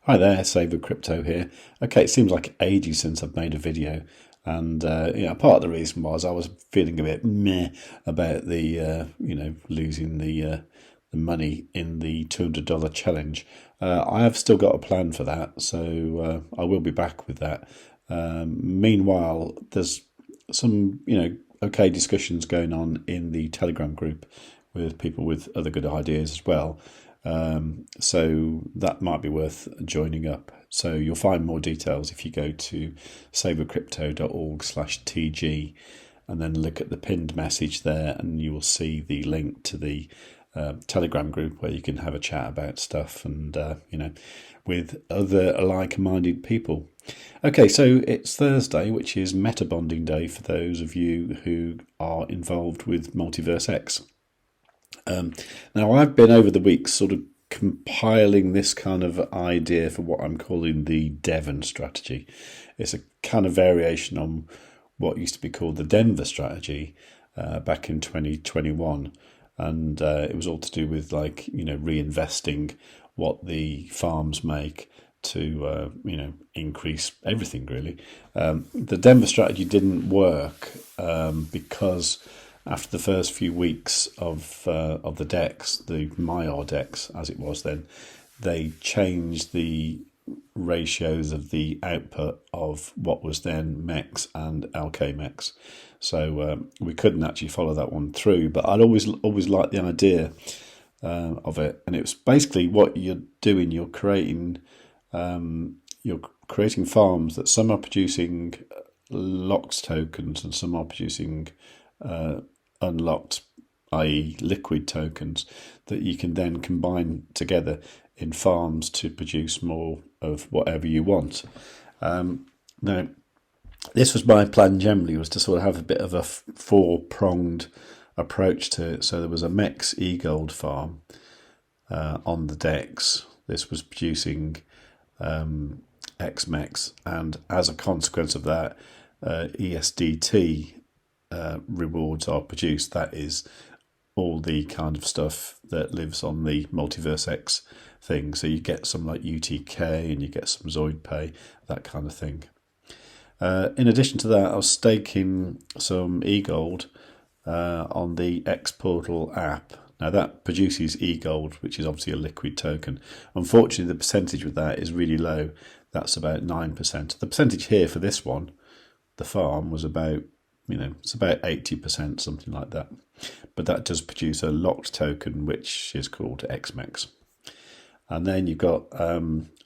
Hi there, Save with Crypto here. Okay, it seems like ages since I've made a video, and part of the reason was I was feeling a bit meh about the losing the money in the $200 challenge. I have still got a plan for that, so I will be back with that. Meanwhile, there's some okay discussions going on in the Telegram group with people with other good ideas as well. So that might be worth joining up. So you'll find more details if you go to savewithcrypto.org/TG and then look at the pinned message there, and you will see the link to the Telegram group where you can have a chat about stuff and with other like-minded people. Okay, so it's Thursday, which is Metabonding Day for those of you who are involved with MultiversX. Now, I've been over the weeks sort of compiling this kind of idea for what I'm calling the Devon strategy. It's a kind of variation on what used to be called the Denver strategy back in 2021. And it was all to do with reinvesting what the farms make to increase everything really. The Denver strategy didn't work because after the first few weeks of the DEX, the Maiar DEX as it was then, they changed the ratios of the output of what was then MEX and LKMEX. So we couldn't actually follow that one through, but I'd always liked the idea of it. And it was basically what you're doing, you're creating farms that some are producing locked tokens and some are producing unlocked, i.e. liquid tokens, that you can then combine together in farms to produce more of whatever you want. Now, this was my plan generally, was to sort of have a bit of a four-pronged approach to it. So there was a MEX e-gold farm on the DEX. This was producing XMEX, and as a consequence of that, ESDT rewards are produced. That is all the kind of stuff that lives on the MultiversX thing. So you get some like UTK and you get some ZoidPay, that kind of thing. In addition to that, I was staking some eGold on the XPortal app. Now that produces eGold, which is obviously a liquid token. Unfortunately, the percentage with that is really low. That's about 9%. The percentage here for this one, the farm, was about it's about 80%, something like that. But that does produce a locked token, which is called XMEX. And then you've got a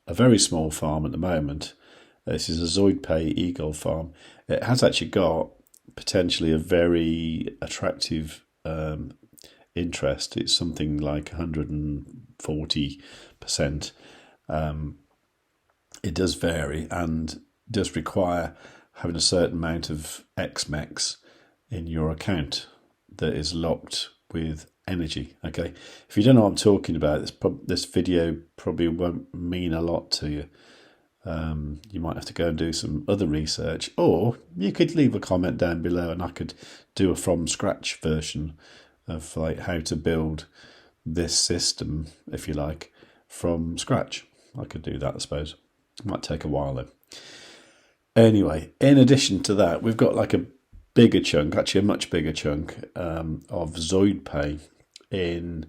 very small farm at the moment. This is a ZoidPay eGold farm. It has actually got potentially a very attractive interest. It's something like 140%. It does vary and does require having a certain amount of XMEX in your account that is locked with energy. Okay, if you don't know what I'm talking about, this video probably won't mean a lot to you. You might have to go and do some other research, or you could leave a comment down below and I could do a from scratch version of like how to build this system, if you like, from scratch. I could do that, I suppose. It might take a while though. Anyway, in addition to that, we've got like a bigger chunk, actually a much bigger chunk of ZoidPay in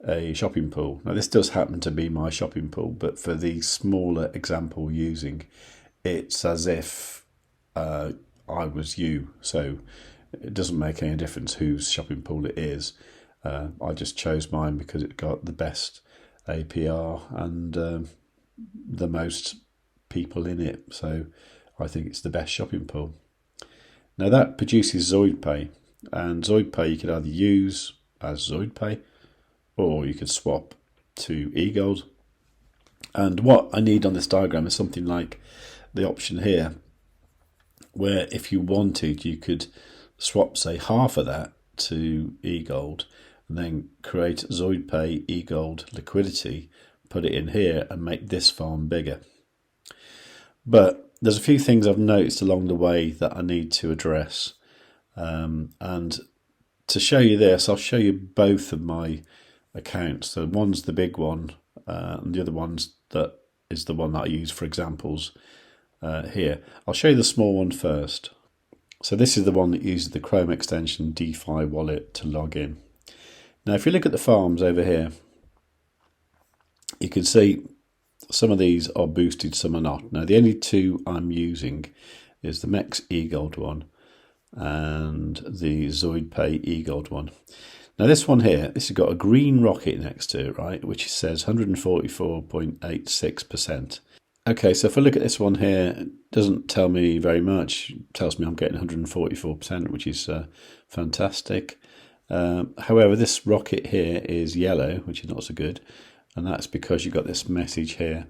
a shopping pool. Now this does happen to be my shopping pool, but for the smaller example using, it's as if I was you. So it doesn't make any difference whose shopping pool it is. I just chose mine because it got the best APR and the most people in it. So I think it's the best shopping pool. Now that produces ZoidPay, and ZoidPay you could either use as ZoidPay or you could swap to eGold. And what I need on this diagram is something like the option here, where if you wanted you could swap say half of that to eGold and then create ZoidPay eGold liquidity, put it in here and make this farm bigger. But there's a few things I've noticed along the way that I need to address. And to show you this, I'll show you both of my accounts. So one's the big one, and the other one's that is the one that I use for examples here. I'll show you the small one first. So this is the one that uses the Chrome extension DeFi wallet to log in. Now if you look at the farms over here, you can see some of these are boosted, some are not. Now the only two I'm using is the Mex eGold one and the ZoidPay eGold one. Now this one here, this has got a green rocket next to it, right, which says 144.86%. Okay, so if I look at this one here, it doesn't tell me very much. It tells me I'm getting 144%, which is fantastic. However, this rocket here is yellow, which is not so good. And that's because you've got this message here.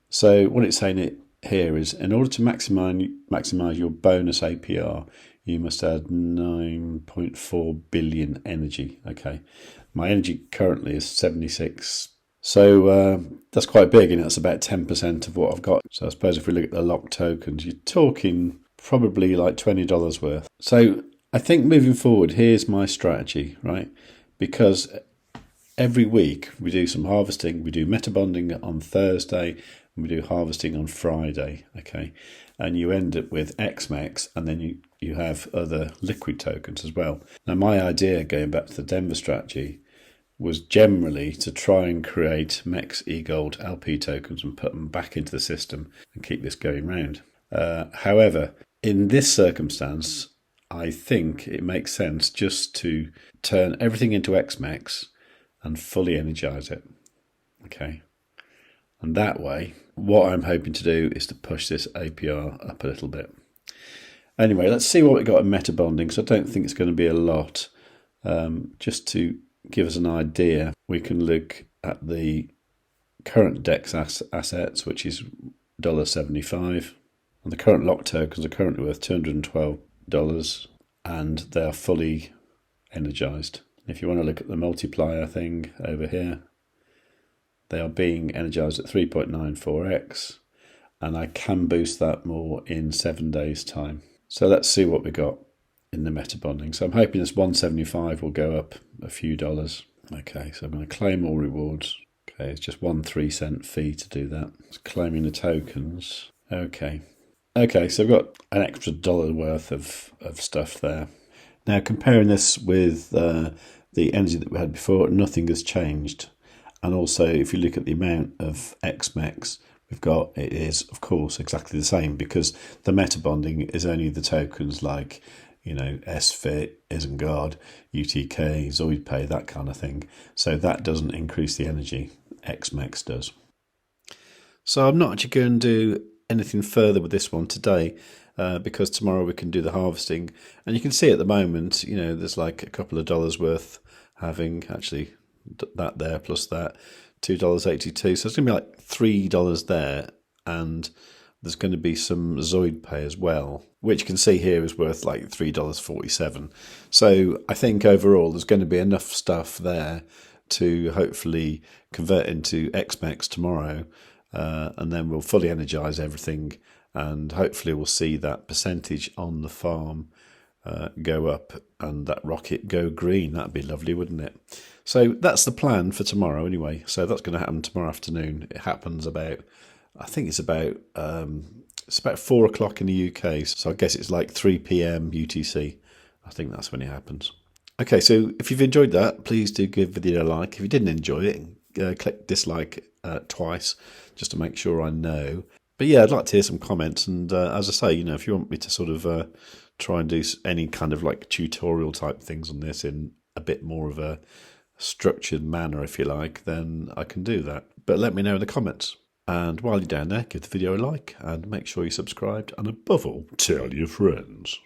So what it's saying here is, in order to maximize your bonus APR, you must add 9.4 billion energy. Okay, my energy currently is 76. So that's quite big, and that's about 10% of what I've got. So I suppose if we look at the locked tokens, you're talking probably like $20 worth. So I think moving forward, here's my strategy, right? Because every week we do some harvesting. We do metabonding on Thursday and we do harvesting on Friday, okay? And you end up with XMEX, and then you have other liquid tokens as well. Now my idea, going back to the Denver strategy, was generally to try and create MEX eGold LP tokens and put them back into the system and keep this going round. However, in this circumstance, I think it makes sense just to turn everything into XMEX and fully energize it. Okay. And that way, what I'm hoping to do is to push this APR up a little bit. Anyway, let's see what we got in metabonding. So I don't think it's going to be a lot. Just to give us an idea, we can look at the current DEX assets, which is $1.75. And the current locked tokens are currently worth $212, and they are fully energized. If you want to look at the multiplier thing over here, they are being energized at 3.94x, and I can boost that more in 7 days' time. So let's see what we got in the metabonding. So I'm hoping this 175 will go up a few dollars. Okay, so I'm going to claim all rewards. Okay, it's just 1 3-cent fee to do that. It's claiming the tokens. Okay, so I've got an extra $1 worth of stuff there. Now, comparing this with the energy that we had before, nothing has changed. And also, if you look at the amount of XMEX we've got, it is, of course, exactly the same, because the metabonding is only the tokens like, you know, SFIT, Isengard, UTK, ZoidPay, that kind of thing. So that doesn't increase the energy. XMEX does. So I'm not actually going to do anything further with this one today, because tomorrow we can do the harvesting. And you can see at the moment, you know, there's like a couple of dollars worth having actually that there plus that, $2.82. So it's going to be like $3 there, and there's going to be some ZoidPay as well, which you can see here is worth like $3.47. So I think overall there's going to be enough stuff there to hopefully convert into XMEX tomorrow, and then we'll fully energize everything, and hopefully we'll see that percentage on the farm go up and that rocket go green. That'd be lovely, wouldn't it? So that's the plan for tomorrow anyway. So that's going to happen tomorrow afternoon. It happens about, I think it's about 4 o'clock in the UK. So I guess it's like 3 p.m. UTC. I think that's when it happens. Okay, so if you've enjoyed that, please do give the video a like. If you didn't enjoy it, click dislike twice just to make sure I know. But yeah, I'd like to hear some comments. And as I say, you know, if you want me to sort of try and do any kind of like tutorial type things on this in a bit more of a structured manner, if you like, then I can do that. But let me know in the comments. And while you're down there, give the video a like and make sure you're subscribed. And above all, tell your friends.